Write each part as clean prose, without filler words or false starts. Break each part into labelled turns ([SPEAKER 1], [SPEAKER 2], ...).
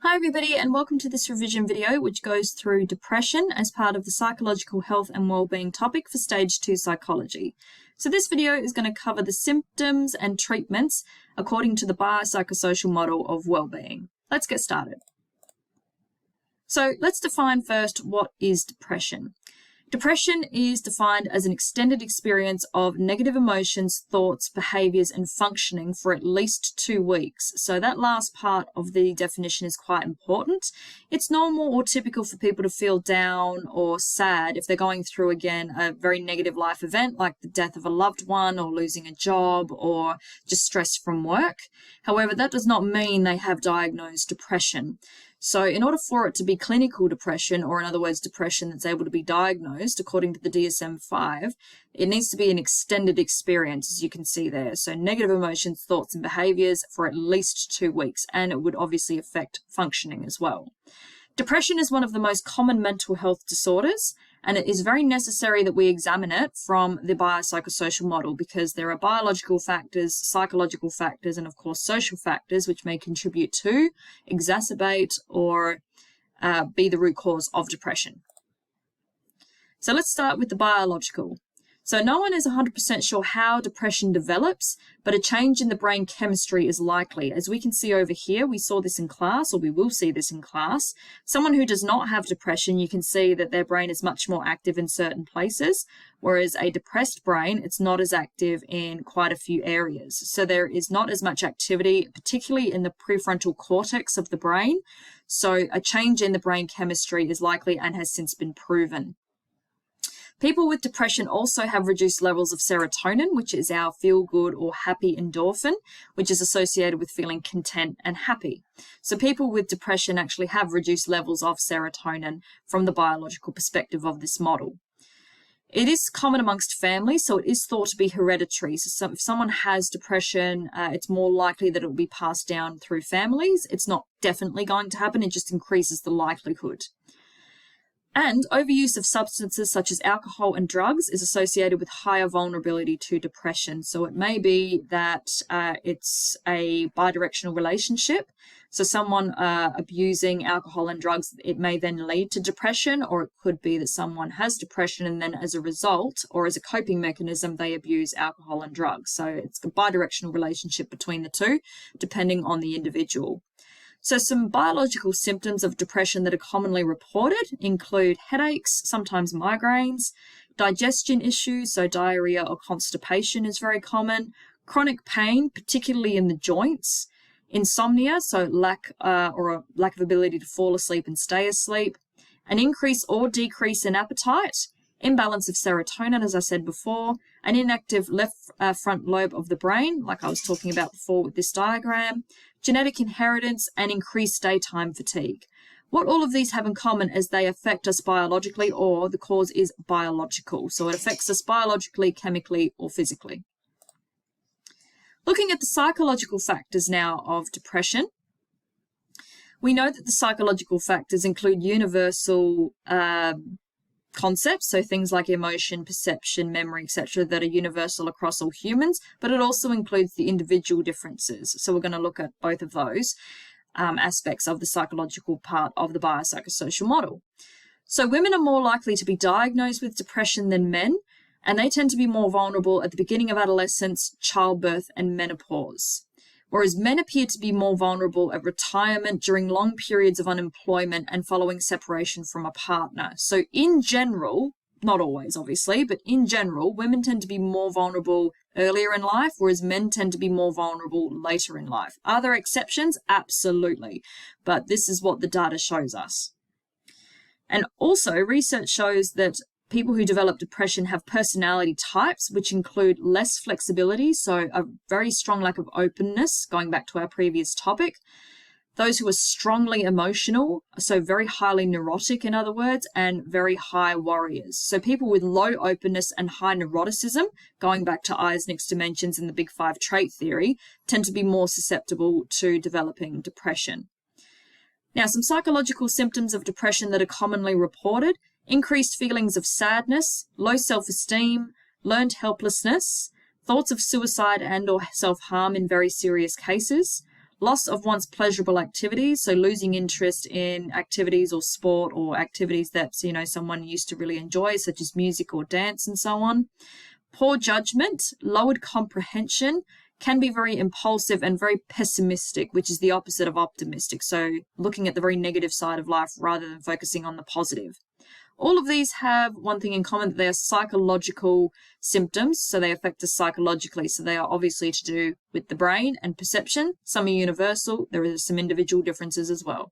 [SPEAKER 1] Hi everybody, and welcome to this revision video which goes through depression as part of the psychological health and well-being topic for stage 2 psychology. So this video is going to cover the symptoms and treatments according to the biopsychosocial model of well-being. Let's get started. So let's define first what is depression. Depression is defined as an extended experience of negative emotions, thoughts, behaviours and functioning for at least 2 weeks. So that last part of the definition is quite important. It's normal or typical for people to feel down or sad if they're going through, again, a very negative life event like the death of a loved one or losing a job or just stress from work. However, that does not mean they have diagnosed depression. So in order for it to be clinical depression, or in other words, depression that's able to be diagnosed according to the DSM-5, it needs to be an extended experience, as you can see there. So negative emotions, thoughts and behaviours for at least 2 weeks, and it would obviously affect functioning as well. Depression is one of the most common mental health disorders, and it is very necessary that we examine it from the biopsychosocial model because there are biological factors, psychological factors, and of course social factors which may contribute to, exacerbate, or be the root cause of depression. So let's start with the biological. So no one is 100% sure how depression develops, but a change in the brain chemistry is likely. As we can see over here, we saw this in class, or we will see this in class. Someone who does not have depression, you can see that their brain is much more active in certain places, whereas a depressed brain, it's not as active in quite a few areas. So there is not as much activity, particularly in the prefrontal cortex of the brain. So a change in the brain chemistry is likely and has since been proven. People with depression also have reduced levels of serotonin, which is our feel-good or happy endorphin, which is associated with feeling content and happy. So people with depression actually have reduced levels of serotonin from the biological perspective of this model. It is common amongst families, so it is thought to be hereditary. So if someone has depression, it's more likely that it will be passed down through families. It's not definitely going to happen, it just increases the likelihood. And overuse of substances such as alcohol and drugs is associated with higher vulnerability to depression. So it may be that it's a bidirectional relationship. So someone abusing alcohol and drugs, it may then lead to depression, or it could be that someone has depression and then as a result, or as a coping mechanism, they abuse alcohol and drugs. So it's a bidirectional relationship between the two, depending on the individual. So some biological symptoms of depression that are commonly reported include headaches, sometimes migraines, digestion issues, so diarrhea or constipation is very common, chronic pain, particularly in the joints, insomnia, so lack of ability to fall asleep and stay asleep, an increase or decrease in appetite, imbalance of serotonin, as I said before, an inactive left front lobe of the brain, like I was talking about before with this diagram, genetic inheritance, and increased daytime fatigue. What all of these have in common is they affect us biologically, or the cause is biological. So it affects us biologically, chemically, or physically. Looking at the psychological factors now of depression, we know that the psychological factors include universal concepts, so things like emotion, perception, memory, etc., that are universal across all humans, but it also includes the individual differences. So we're going to look at both of those aspects of the psychological part of the biopsychosocial model. So women are more likely to be diagnosed with depression than men, and they tend to be more vulnerable at the beginning of adolescence, childbirth, and menopause. Whereas men appear to be more vulnerable at retirement, during long periods of unemployment, and following separation from a partner. So in general, not always obviously, but in general, women tend to be more vulnerable earlier in life, whereas men tend to be more vulnerable later in life. Are there exceptions? Absolutely. But this is what the data shows us. And also, research shows that people who develop depression have personality types which include less flexibility, so a very strong lack of openness, going back to our previous topic. Those who are strongly emotional, so very highly neurotic in other words, and very high worriers. So people with low openness and high neuroticism, going back to Eisnick's dimensions in the Big Five trait theory, tend to be more susceptible to developing depression. Now, some psychological symptoms of depression that are commonly reported: increased feelings of sadness, low self-esteem, learned helplessness, thoughts of suicide and or self-harm in very serious cases, loss of one's pleasurable activities, so losing interest in activities or sport or activities that, someone used to really enjoy, such as music or dance and so on. Poor judgment, lowered comprehension, can be very impulsive and very pessimistic, which is the opposite of optimistic. So looking at the very negative side of life rather than focusing on the positive. All of these have one thing in common, that they are psychological symptoms, so they affect us psychologically. So they are obviously to do with the brain and perception. Some are universal. There are some individual differences as well.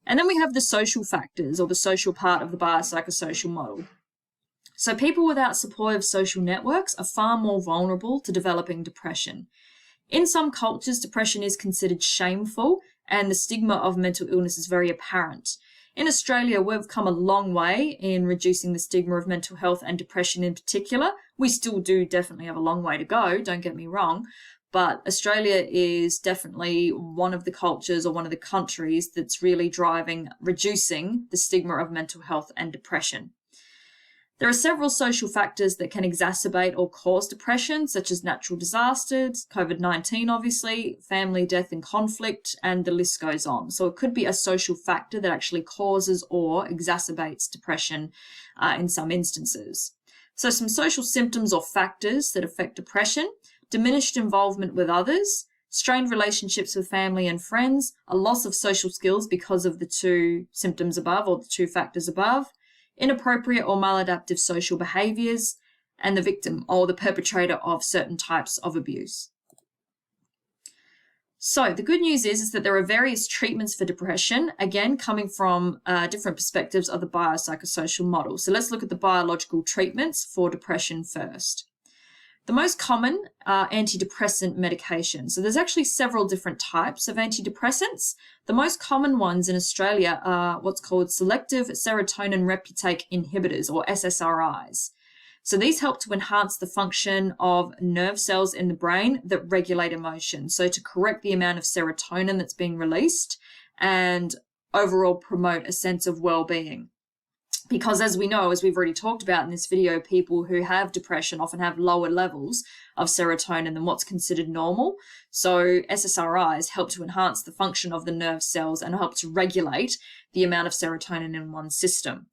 [SPEAKER 1] And then we have the social factors, or the social part of the biopsychosocial model. So people without supportive social networks are far more vulnerable to developing depression. In some cultures, depression is considered shameful, and the stigma of mental illness is very apparent. In Australia, we've come a long way in reducing the stigma of mental health and depression in particular. We still do definitely have a long way to go, don't get me wrong, but Australia is definitely one of the cultures or one of the countries that's really driving reducing the stigma of mental health and depression. There are several social factors that can exacerbate or cause depression, such as natural disasters, COVID-19 obviously, family death and conflict, and the list goes on. So it could be a social factor that actually causes or exacerbates depression in some instances. So some social symptoms or factors that affect depression: diminished involvement with others, strained relationships with family and friends, a loss of social skills because of the two symptoms above or the two factors above, inappropriate or maladaptive social behaviours, and the victim or the perpetrator of certain types of abuse. So the good news is that there are various treatments for depression, again, coming from different perspectives of the biopsychosocial model. So let's look at the biological treatments for depression first. The most common are antidepressant medication. So there's actually several different types of antidepressants. The most common ones in Australia are what's called selective serotonin reuptake inhibitors, or SSRIs. So these help to enhance the function of nerve cells in the brain that regulate emotion. So to correct the amount of serotonin that's being released and overall promote a sense of well-being. Because as we know, as we've already talked about in this video, people who have depression often have lower levels of serotonin than what's considered normal. So SSRIs help to enhance the function of the nerve cells and help to regulate the amount of serotonin in one's system.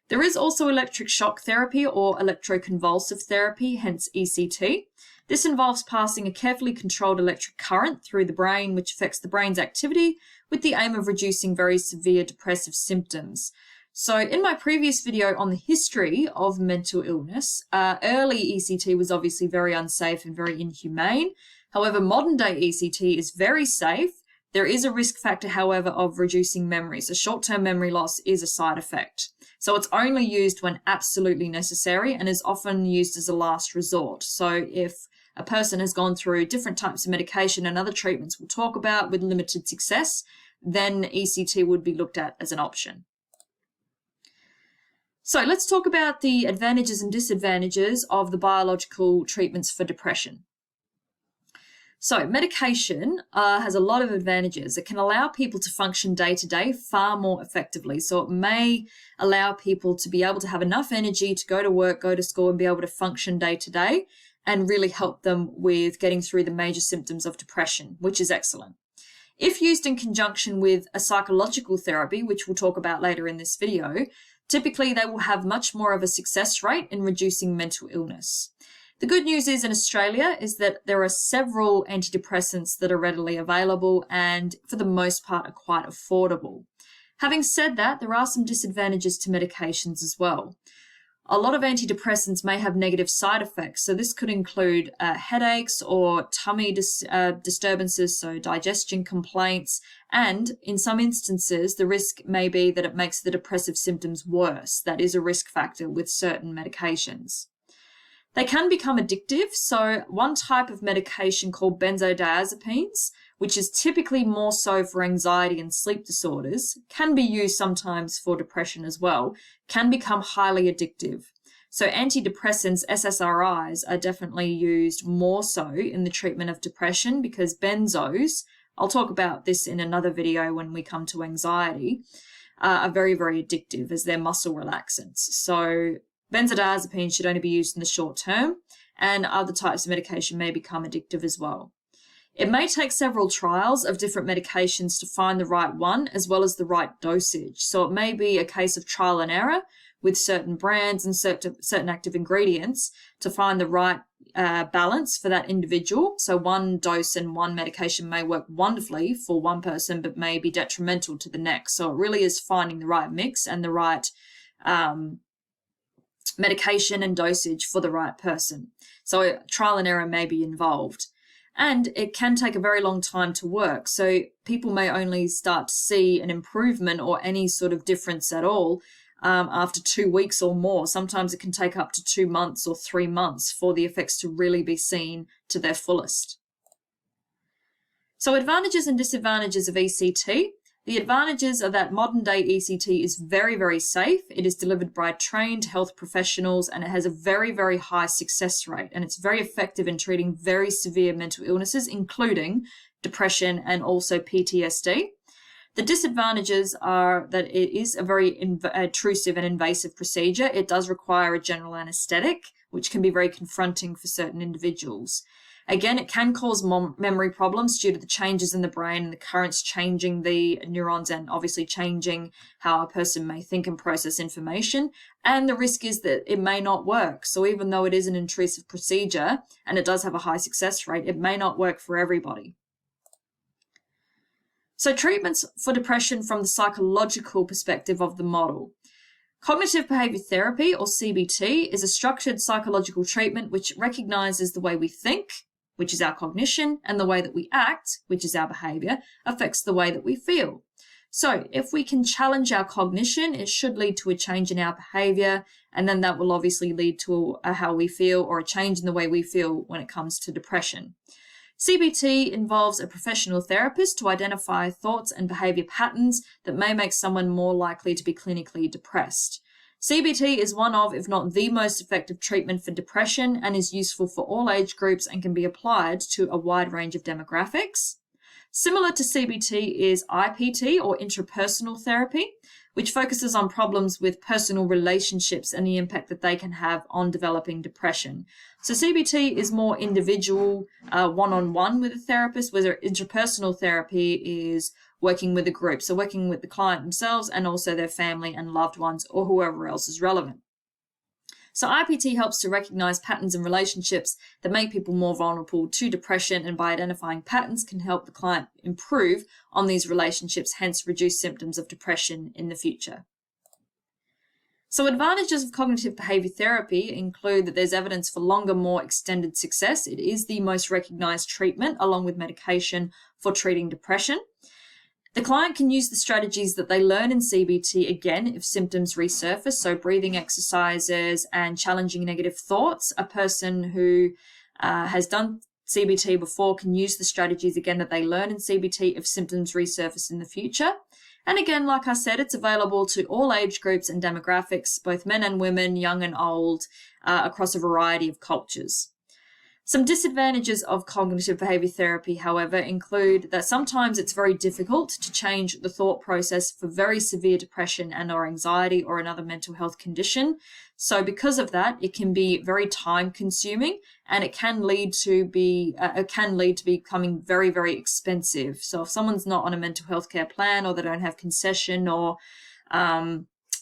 [SPEAKER 1] There is also electric shock therapy or electroconvulsive therapy, hence ECT. This involves passing a carefully controlled electric current through the brain, which affects the brain's activity with the aim of reducing very severe depressive symptoms. So in my previous video on the history of mental illness, early ECT was obviously very unsafe and very inhumane. However, modern day ECT is very safe. There is a risk factor, however, of reducing memory. So short-term memory loss is a side effect. So it's only used when absolutely necessary and is often used as a last resort. So if a person has gone through different types of medication and other treatments we'll talk about with limited success, then ECT would be looked at as an option. So let's talk about the advantages and disadvantages of the biological treatments for depression. So medication has a lot of advantages. It can allow people to function day to day far more effectively. So it may allow people to be able to have enough energy to go to work, go to school, and be able to function day to day and really help them with getting through the major symptoms of depression, which is excellent. If used in conjunction with a psychological therapy, which we'll talk about later in this video, typically they will have much more of a success rate in reducing mental illness. The good news is in Australia is that there are several antidepressants that are readily available and for the most part are quite affordable. Having said that, there are some disadvantages to medications as well. A lot of antidepressants may have negative side effects, so this could include headaches or tummy disturbances, so digestion complaints, and in some instances, the risk may be that it makes the depressive symptoms worse. That is a risk factor with certain medications. They can become addictive, so one type of medication called benzodiazepines, which is typically more so for anxiety and sleep disorders, can be used sometimes for depression as well, can become highly addictive. So antidepressants, SSRIs, are definitely used more so in the treatment of depression because benzos, I'll talk about this in another video when we come to anxiety, are very, very addictive as they're muscle relaxants. So benzodiazepines should only be used in the short term, and other types of medication may become addictive as well. It may take several trials of different medications to find the right one, as well as the right dosage. So it may be a case of trial and error with certain brands and certain active ingredients to find the right balance for that individual. So one dose and one medication may work wonderfully for one person, but may be detrimental to the next. So it really is finding the right mix and the right medication and dosage for the right person. So trial and error may be involved. And it can take a very long time to work. So people may only start to see an improvement or any sort of difference at all after 2 weeks or more. Sometimes it can take up to 2 months or 3 months for the effects to really be seen to their fullest. So advantages and disadvantages of ECT. The advantages are that modern day ECT is very, very safe. It is delivered by trained health professionals and it has a very, very high success rate. And it's very effective in treating very severe mental illnesses, including depression and also PTSD. The disadvantages are that it is a very intrusive and invasive procedure. It does require a general anesthetic, which can be very confronting for certain individuals. Again, it can cause memory problems due to the changes in the brain and the currents changing the neurons and obviously changing how a person may think and process information. And the risk is that it may not work. So even though it is an intrusive procedure and it does have a high success rate, it may not work for everybody. So treatments for depression from the psychological perspective of the model. Cognitive behavior therapy, or CBT, is a structured psychological treatment which recognizes the way we think, which is our cognition, and the way that we act, which is our behavior, affects the way that we feel. So if we can challenge our cognition, it should lead to a change in our behavior, and then that will obviously lead to how we feel or a change in the way we feel when it comes to depression. CBT involves a professional therapist to identify thoughts and behavior patterns that may make someone more likely to be clinically depressed. CBT is one of, if not the most effective treatment for depression and is useful for all age groups and can be applied to a wide range of demographics. Similar to CBT is IPT, or interpersonal therapy, which focuses on problems with personal relationships and the impact that they can have on developing depression. So CBT is more individual, one-on-one with a therapist, whether interpersonal therapy is working with a group, so working with the client themselves and also their family and loved ones or whoever else is relevant. So IPT helps to recognize patterns in relationships that make people more vulnerable to depression, and by identifying patterns can help the client improve on these relationships, hence reduce symptoms of depression in the future. So advantages of cognitive behavior therapy include that there's evidence for longer, more extended success. It is the most recognized treatment along with medication for treating depression. The client can use the strategies that they learn in CBT again if symptoms resurface, so breathing exercises and challenging negative thoughts. A person who has done CBT before can use the strategies again that they learn in CBT if symptoms resurface in the future. And again, like I said, it's available to all age groups and demographics, both men and women, young and old, across a variety of cultures. Some disadvantages of cognitive behavior therapy, however, include that sometimes it's very difficult to change the thought process for very severe depression and or anxiety or another mental health condition. So because of that, it can be very time consuming and it can lead to becoming very, very expensive. So if someone's not on a mental health care plan, or they don't have concession, or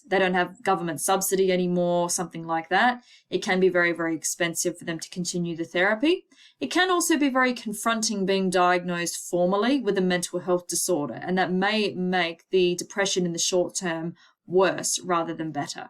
[SPEAKER 1] they don't have government subsidy anymore, something like that, it can be very, very expensive for them to continue the therapy. It can also be very confronting being diagnosed formally with a mental health disorder, and that may make the depression in the short term worse rather than better.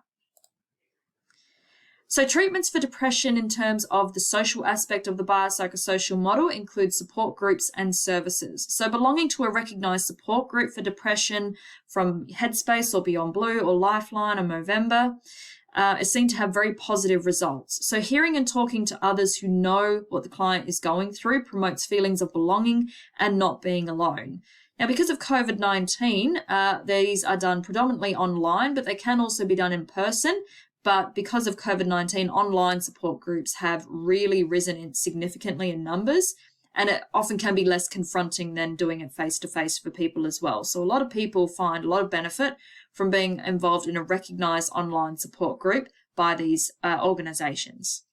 [SPEAKER 1] So treatments for depression in terms of the social aspect of the biopsychosocial model include support groups and services. So belonging to a recognised support group for depression from Headspace or Beyond Blue or Lifeline or Movember is seen to have very positive results. So hearing and talking to others who know what the client is going through promotes feelings of belonging and not being alone. Now, because of COVID-19, these are done predominantly online, but they can also be done in person. But because of COVID-19, online support groups have really risen significantly in numbers, and it often can be less confronting than doing it face-to-face for people as well. So a lot of people find a lot of benefit from being involved in a recognised online support group by these organisations.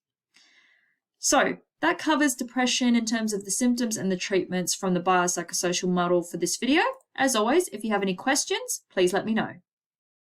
[SPEAKER 1] So That covers depression in terms of the symptoms and the treatments from the biopsychosocial model for this video. As always, if you have any questions, please let me know.